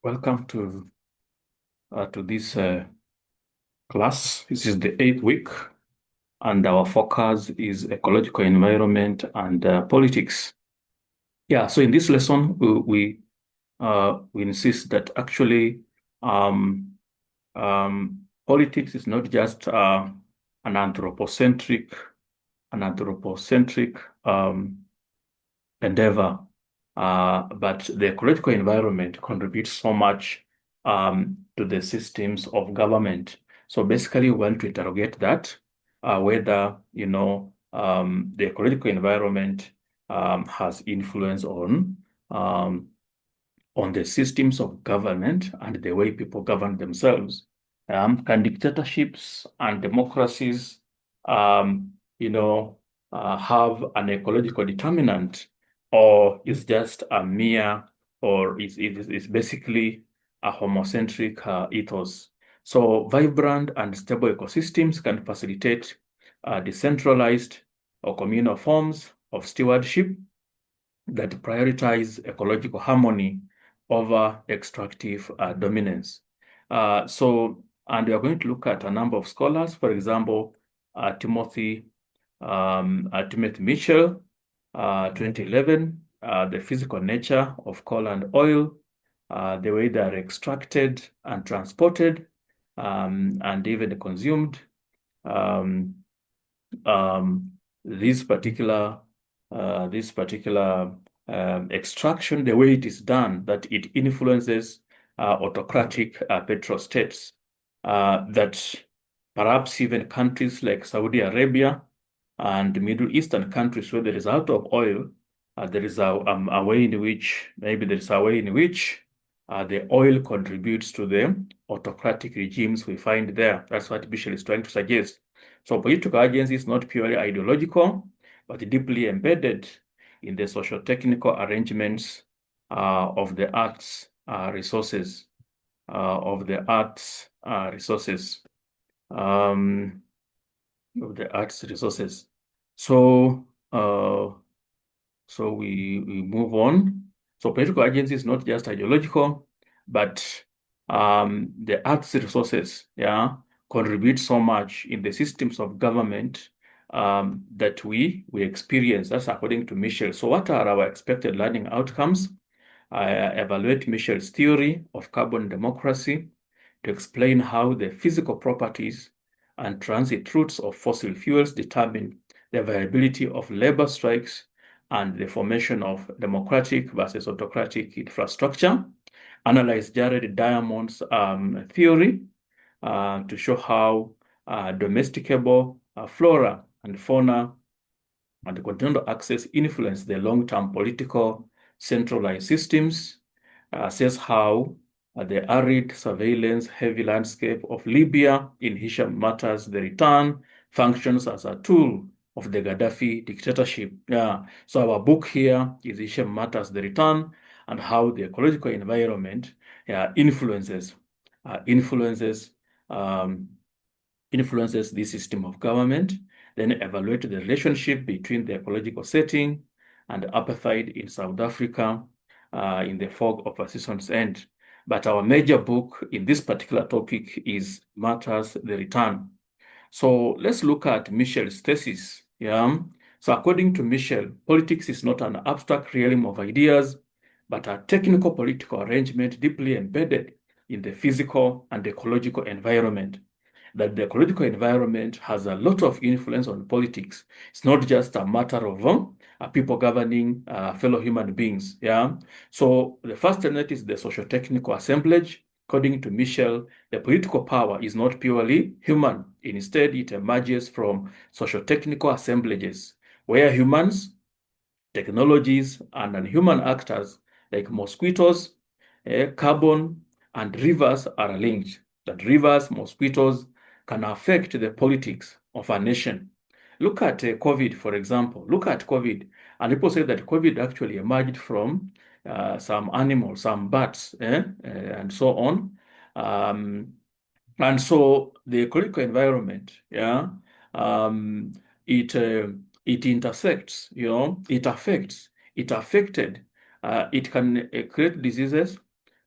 Welcome to this class. This is the 8th week, and our focus is ecological environment and politics. Yeah. So in this lesson, we insist that actually um, politics is not just an anthropocentric an anthropocentric endeavor, but the ecological environment contributes so much to the systems of government. So basically, we want to interrogate that, whether, the ecological environment has influence um, on the systems of government and the way people govern themselves. Can dictatorships and democracies, um, you know, have an ecological determinant, or is just a mere, or is basically a homocentric ethos? So vibrant and stable ecosystems can facilitate decentralized or communal forms of stewardship that prioritize ecological harmony over extractive dominance. And we are going to look at a number of scholars, for example, Timothy Mitchell, 2011, The Physical Nature of Coal and Oil, the way they are extracted and transported, and even consumed. Um, um, this particular extraction, the way it is done, that it influences autocratic petrostates, that perhaps even countries like Saudi Arabia and Middle Eastern countries where there is out of oil, there is a way in which, the oil contributes to the autocratic regimes we find there. That's what Bishop is trying to suggest. So political agency is not purely ideological, but deeply embedded in the socio-technical arrangements of the arts resources, of the arts resources, um, of the arts resources. So, we move on. So political agency is not just ideological, but the arts resources, yeah, contribute so much in the systems of government that we experience. That's according to Michel. So what are our expected learning outcomes? I evaluate Michel's theory of carbon democracy to explain how the physical properties and transit routes of fossil fuels determine the viability of labor strikes and the formation of democratic versus autocratic infrastructure. Analyze Jared Diamond's theory to show how domesticable flora and fauna and the continental access influence the long-term political centralized systems. Says how the arid surveillance heavy landscape of Libya in Hisham Matters the Return functions as a tool of the Gaddafi dictatorship. Yeah. So our book here is Hisham Matters the Return, and how the ecological environment influences influences um, influences this system of government, then evaluate the relationship between the ecological setting and apartheid in South Africa in the fog of a season's end. But our major book in this particular topic is Matters the Return. So let's look at Michel's thesis. Yeah. So according to Michel, politics is not an abstract realm of ideas, but a technical political arrangement deeply embedded in the physical and ecological environment. That the ecological environment has a lot of influence on politics. It's not just a matter of people governing fellow human beings. Yeah. So the first element is the socio-technical assemblage. According to Michel, the political power is not purely human. Instead, it emerges from socio-technical assemblages where humans, technologies, and non-human actors like mosquitoes, carbon, and rivers are linked. That rivers, mosquitoes can affect the politics of a nation. Look at COVID, for example. Look at COVID. And people say that COVID actually emerged from some animals, some bats, and so on. Um, and so the ecological environment, yeah, um, it it intersects, it affects, it affected, it can create diseases,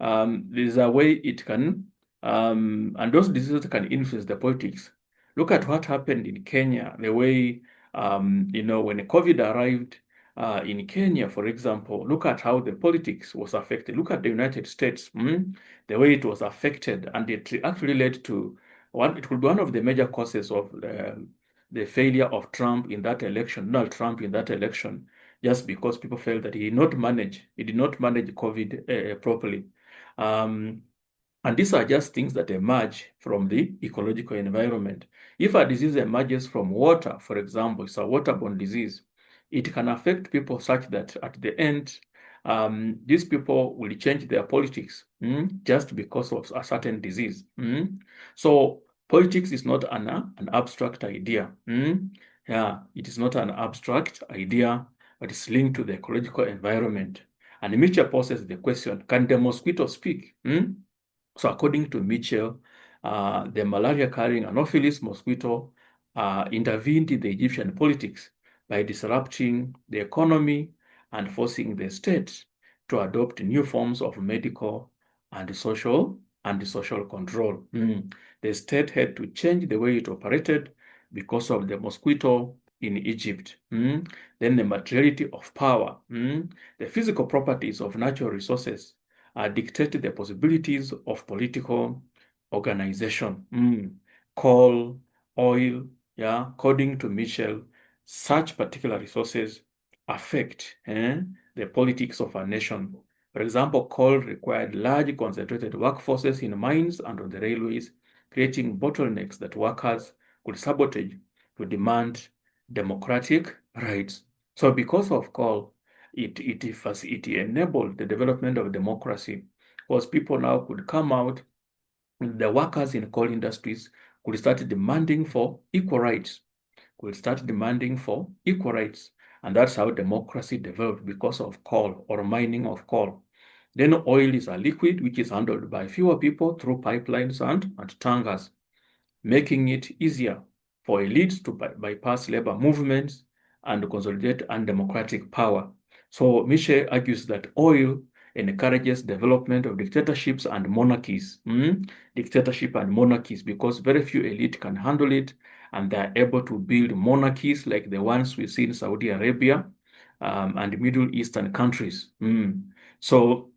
there's a way it can, and those diseases can influence the politics. Look at what happened in Kenya, the way, when COVID arrived in Kenya, for example, look at how the politics was affected. Look at the United States, the way it was affected, and it actually led to it could be one of the major causes of the failure of Trump in that election, Donald Trump in that election, just because people felt that he did not manage COVID properly. And these are just things that emerge from the ecological environment. If a disease emerges from water, for example, it's a waterborne disease, it can affect people such that at the end, these people will change their politics just because of a certain disease. So politics is not an abstract idea. Yeah, it is not an abstract idea, but it's linked to the ecological environment. And Mitchell poses the question, can the mosquito speak? So according to Mitchell, the malaria-carrying Anopheles mosquito intervened in the Egyptian politics by disrupting the economy and forcing the state to adopt new forms of medical and social control. The state had to change the way it operated because of the mosquito in Egypt. Then the materiality of power, the physical properties of natural resources dictated the possibilities of political organization. Coal, oil, yeah, according to Mitchell, such particular resources affect the politics of a nation. For example, coal required large concentrated workforces in mines and on the railways, creating bottlenecks that workers could sabotage to demand democratic rights. So because of coal, it enabled the development of democracy because people now could come out, the workers in coal industries could start demanding for equal rights, And that's how democracy developed because of coal or mining of coal. Then oil is a liquid which is handled by fewer people through pipelines and tankers, making it easier for elites to bypass labor movements and consolidate undemocratic power. So Michel argues that oil encourages development of dictatorships and monarchies. Dictatorship and monarchies, because very few elite can handle it, and they're able to build monarchies like the ones we see in Saudi Arabia and Middle Eastern countries. So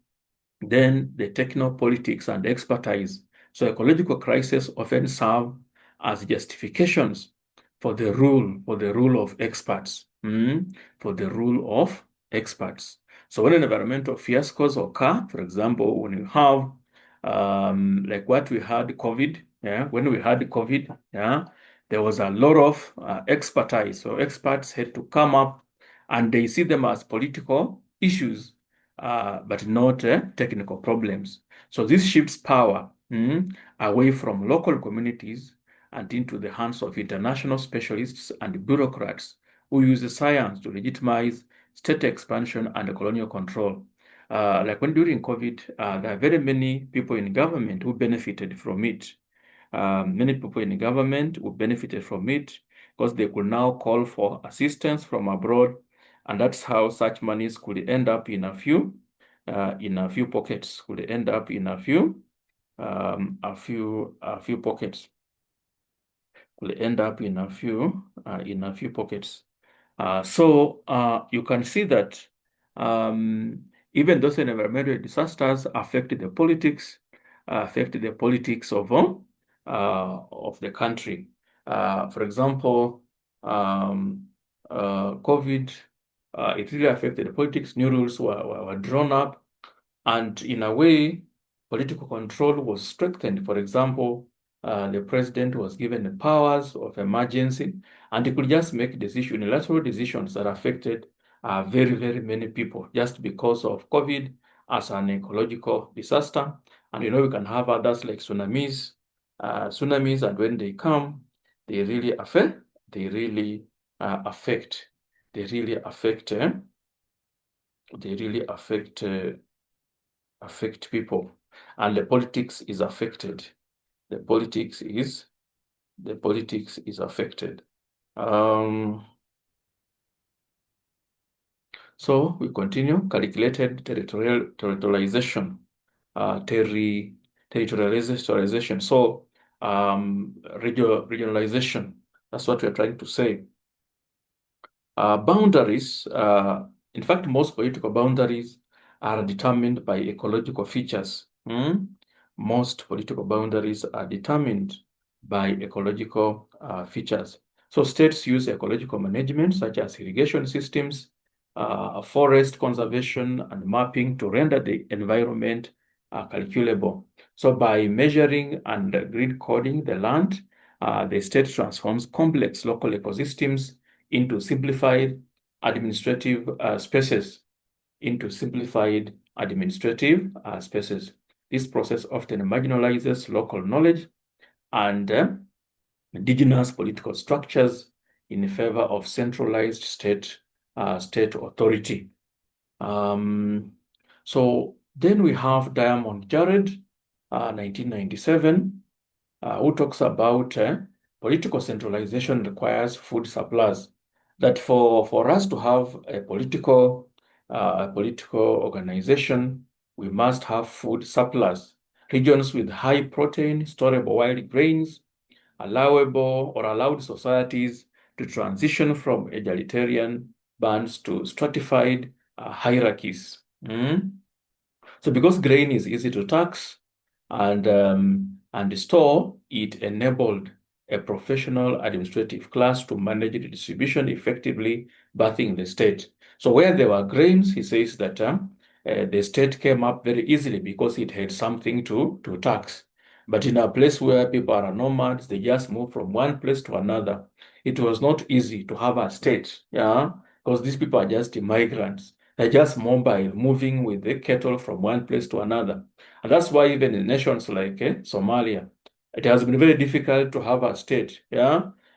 then the technopolitics and expertise. So ecological crises often serve as justifications for the rule of experts. For the rule of experts. So when environmental fiascos occur, for example, when you have like what we had COVID, when we had COVID, there was a lot of expertise. So experts had to come up and they see them as political issues but not technical problems. So this shifts power away from local communities and into the hands of international specialists and bureaucrats who use science to legitimize state expansion and colonial control. Like when during COVID, there are very many people in government who benefited from it. Many people in the government who benefited from it because they could now call for assistance from abroad, and that's how such monies could end up in a few pockets. Could end up in a few pockets. Could end up in a few pockets. So you can see that even those environmental disasters affect the politics of the country. For example, COVID, it really affected the politics. New rules were drawn up, and in a way, political control was strengthened. For example, the president was given the powers of emergency, and he could just make unilateral decisions that affected very, very many people just because of COVID as an ecological disaster. And we can have others like tsunamis, and when they come, they really affect. They really affect. They really affect. They really affect people, and the politics is affected. The politics is affected. So we continue. Calculated territorialization. territorialization. So regionalization. That's what we're trying to say. Boundaries, in fact, most political boundaries are determined by ecological features. Most political boundaries are determined by ecological features. So states use ecological management, such as irrigation systems, forest conservation, and mapping to render the environment calculable. So by measuring and grid coding the land, the state transforms complex local ecosystems into simplified administrative spaces. This process often marginalizes local knowledge and indigenous political structures in favor of centralized state authority. So then we have Diamond Jared, 1997, who talks about political centralization requires food supplies. That for us to have a political organization, we must have food surplus. Regions with high protein, storable wild grains, allowed societies to transition from egalitarian bands to stratified hierarchies. So because grain is easy to tax and store, it enabled a professional administrative class to manage the distribution effectively, birthing the state. So where there were grains, he says that the state came up very easily because it had something to tax. But in a place where people are nomads, they just move from one place to another. It was not easy to have a state, because these people are just migrants. They're just mobile, moving with the cattle from one place to another. And that's why even in nations like Somalia, it has been very difficult to have a state,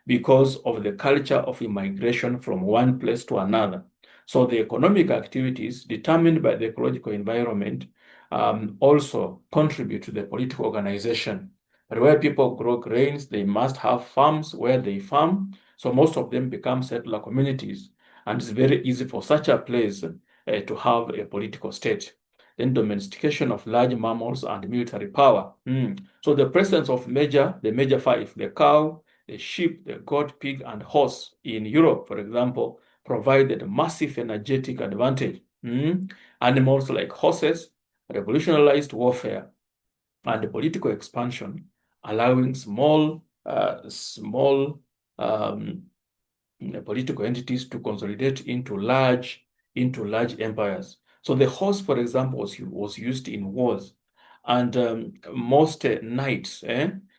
because of the culture of immigration from one place to another. So the economic activities determined by the ecological environment also contribute to the political organization. But where people grow grains, they must have farms where they farm. So most of them become settler communities. And it's very easy for such a place to have a political state. Then domestication of large mammals and military power. So the presence of the major five, the cow, the sheep, the goat, pig, and horse in Europe, for example, provided massive energetic advantage. Animals like horses revolutionized warfare and political expansion, allowing small um, political entities to consolidate into large empires. So the horse, for example, was used in wars, and most knights,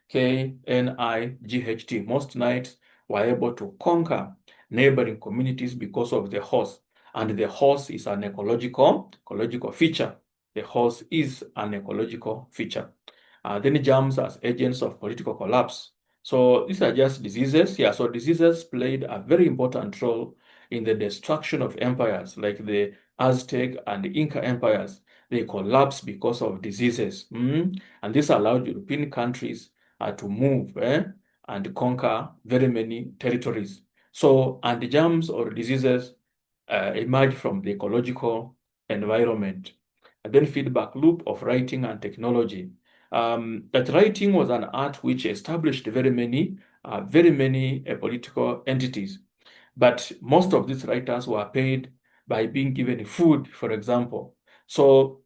K-N-I-G-H-T, most knights were able to conquer neighboring communities because of the horse. And the horse is an ecological feature. The horse is an ecological feature. Then germs as agents of political collapse. So these are just diseases. Yeah, so diseases played a very important role in the destruction of empires like the Aztec and the Inca empires. They collapsed because of diseases. And this allowed European countries to move and conquer very many territories. So, and the germs or diseases emerge from the ecological environment. And then feedback loop of writing and technology. That writing was an art which established very many political entities. But most of these writers were paid by being given food, for example. So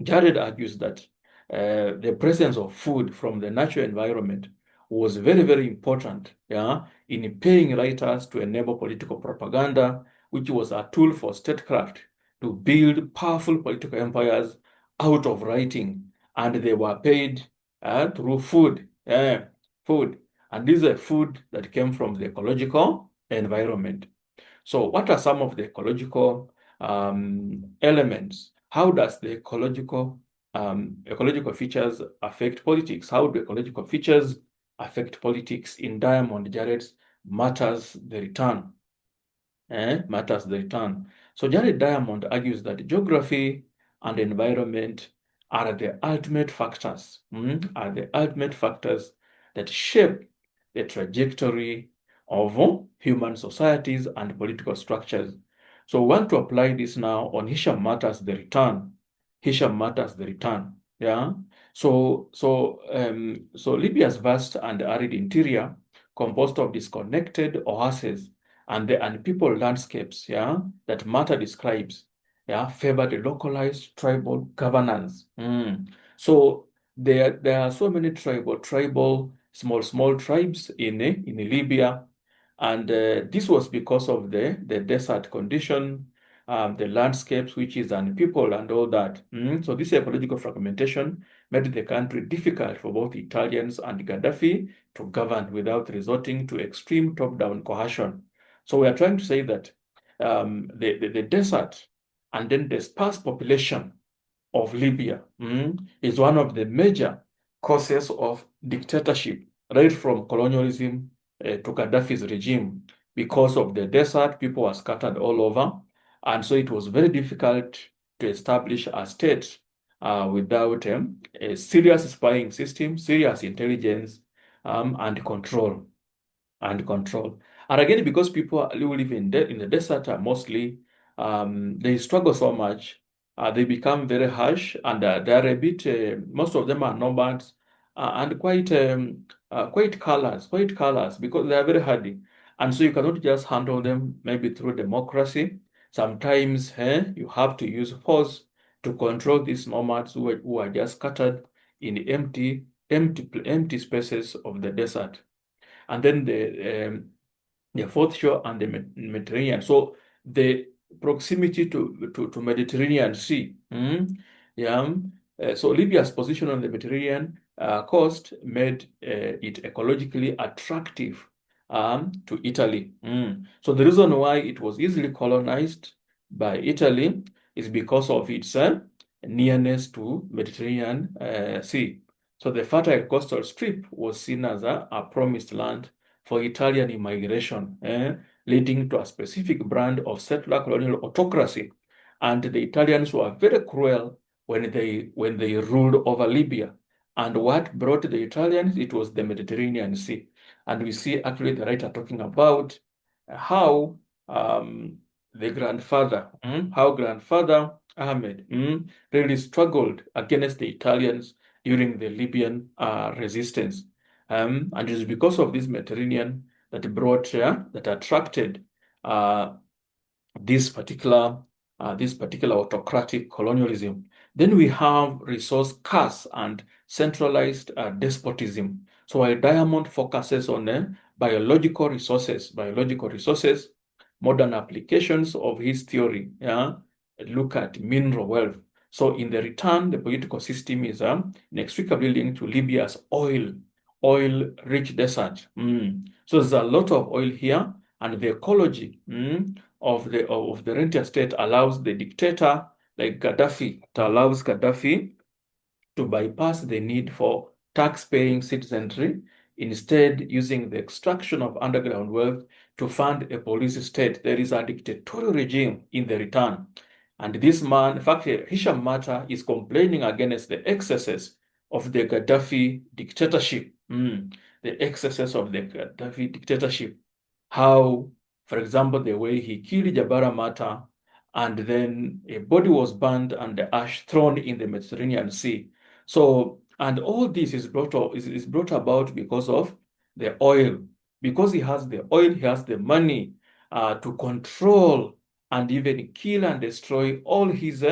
Jared argues that the presence of food from the natural environment was very, very important, in paying writers to enable political propaganda, which was a tool for statecraft to build powerful political empires out of writing, and they were paid through food. And this is a food that came from the ecological environment. So what are some of the ecological elements? How does the ecological features affect politics? How do ecological features affect politics? In Diamond Jared's Matters the Return. Matters the Return. So Jared Diamond argues that geography and environment are the ultimate factors, that shape the trajectory of human societies and political structures. So we want to apply this now on Hisham Matters the Return. Hisham Matters the Return. Yeah. So Libya's vast and arid interior, composed of disconnected oases and the unpeopled landscapes, yeah, that Mata describes, yeah, favored localized tribal governance. So there are so many tribal small tribes in Libya, and this was because of the desert condition, the landscapes, which is unpeopled and all that. So this ecological fragmentation made the country difficult for both Italians and Gaddafi to govern without resorting to extreme top-down coercion. So we are trying to say that the desert and then the sparse population of Libya is one of the major causes of dictatorship, right from colonialism to Gaddafi's regime. Because of the desert, people were scattered all over. And so it was very difficult to establish a state without a serious spying system, serious intelligence, and control control. And again, because people who live in the desert are mostly, they struggle so much, they become very harsh, and they are a bit, most of them are nomads and quite callous because they are very hardy. And so you cannot just handle them maybe through democracy. Sometimes you have to use force to control these nomads who are just scattered in empty spaces of the desert. And then the fourth shore and the Mediterranean. So the proximity to Mediterranean Sea. Yeah. So Libya's position on the Mediterranean coast made it ecologically attractive to Italy. So the reason why it was easily colonized by Italy is because of its nearness to Mediterranean Sea. So the fertile coastal strip was seen as a promised land for Italian immigration, leading to a specific brand of settler colonial autocracy. And the Italians were very cruel when they ruled over Libya. And what brought the Italians? It was the Mediterranean Sea. And we see actually the writer talking about how how grandfather Ahmed really struggled against the Italians during the Libyan resistance. And it is because of this Mediterranean that attracted uh, this particular autocratic colonialism. Then we have resource curse and centralized despotism. So while Diamond focuses on biological resources, modern applications of his theory, look at mineral wealth. So in the return, the political system is inextricably linked to Libya's oil-rich desert. So there's a lot of oil here, and the ecology of the rentier state allows the dictator like Gaddafi, it allows Gaddafi to bypass the need for tax-paying citizenry, instead using the extraction of underground wealth to fund a police state. There is a dictatorial regime in the return. And this man, in fact, Hisham Mata is complaining against the excesses of the Gaddafi dictatorship. The excesses of the Gaddafi dictatorship. How, for example, the way he killed Jabara Mata, and then a body was burned and the ash thrown in the Mediterranean Sea. So, and all this is brought about because of the oil. Because he has the oil, he has the money to control and even kill and destroy all his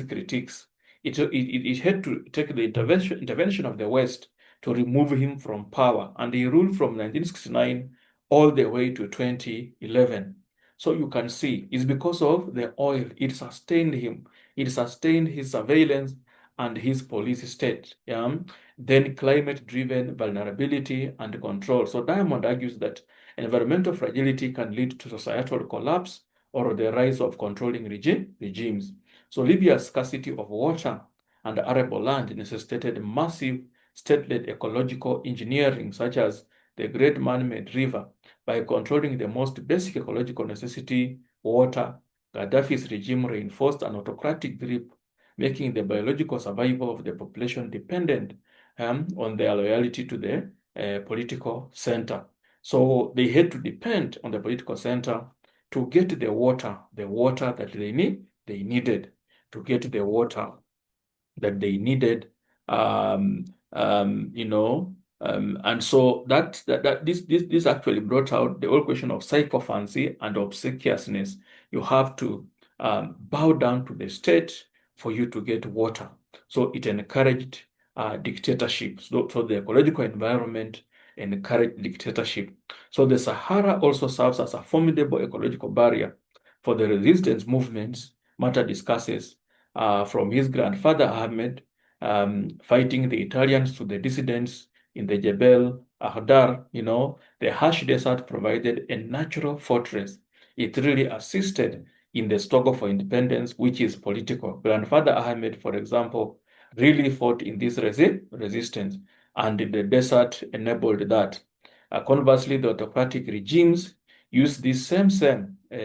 critics. It had to take the intervention of the West to remove him from power, and he ruled from 1969 all the way to 2011. So you can see it's because of the oil. It sustained him. It sustained his surveillance and his police state. Yeah. Then climate-driven vulnerability and control. So Diamond argues that environmental fragility can lead to societal collapse or the rise of controlling regimes. So Libya's scarcity of water and arable land necessitated massive state-led ecological engineering, such as the Great Man-Made River. By controlling the most basic ecological necessity, water, Gaddafi's regime reinforced an autocratic grip, making the biological survival of the population dependent on their loyalty to the political center. So they had to depend on the political center to get the water that they needed to get the water. that they needed. You know, and so this actually brought out the whole question of sycophancy and obsequiousness. You have to bow down to the state for you to get water. So it encouraged dictatorship. So the ecological environment encouraged dictatorship. So the Sahara also serves as a formidable ecological barrier for the resistance movements Mata discusses, from his grandfather Ahmed fighting the Italians to the dissidents in the Jebel Ahdar. The harsh desert provided a natural fortress. It really assisted in the struggle for independence, which is political. Grandfather Ahmed, for example, really fought in this resistance, and the desert enabled that. Conversely, the autocratic regimes use this same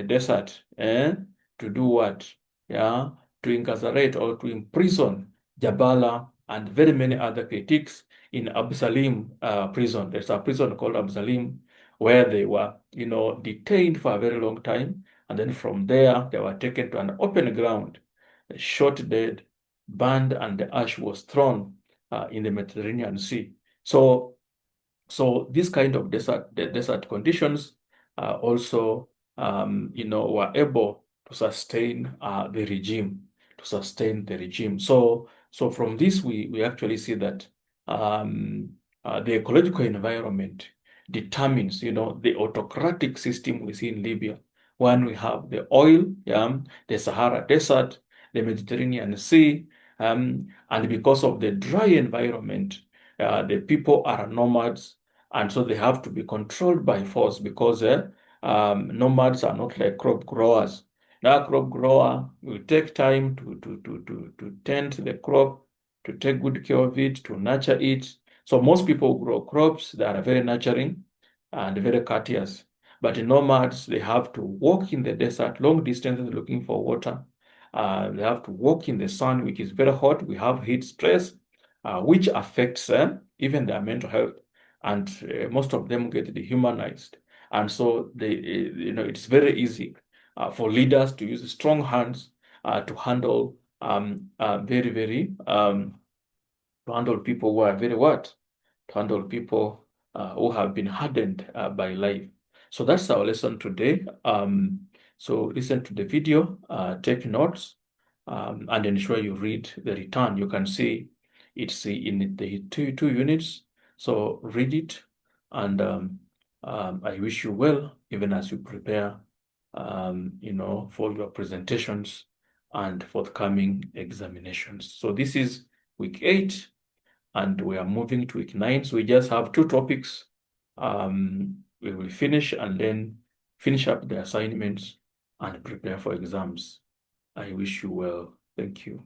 desert to do what? Yeah, to incarcerate or to imprison Jabala and very many other critics in Abu Salim prison. There's a prison called Abu Salim where they were, detained for a very long time. And then from there, they were taken to an open ground, shot dead, burned, and the ash was thrown in the Mediterranean Sea. So this kind of desert conditions also, were able to sustain the regime, So from this, we actually see that the ecological environment determines, the autocratic system we see in Libya. When we have the oil, the Sahara Desert, the Mediterranean Sea, and because of the dry environment, the people are nomads, and so they have to be controlled by force because nomads are not like crop growers. Now, crop grower will take time to tend the crop, to take good care of it, to nurture it. So most people grow crops that are very nurturing and very courteous. But in nomads, they have to walk in the desert, long distances looking for water. They have to walk in the sun, which is very hot. We have heat stress, which affects even their mental health. And most of them get dehumanized. And so it's very easy for leaders to use strong hands to handle to handle people who are very what? To handle people who have been hardened by life. So that's our lesson today. So listen to the video, take notes, and ensure you read the return. You can see it's in the two units. So read it, and I wish you well, even as you prepare, for your presentations and forthcoming examinations. So this is week 8, and we are moving to week 9. So we just have 2 topics. We will finish and then finish up the assignments and prepare for exams. I wish you well. Thank you.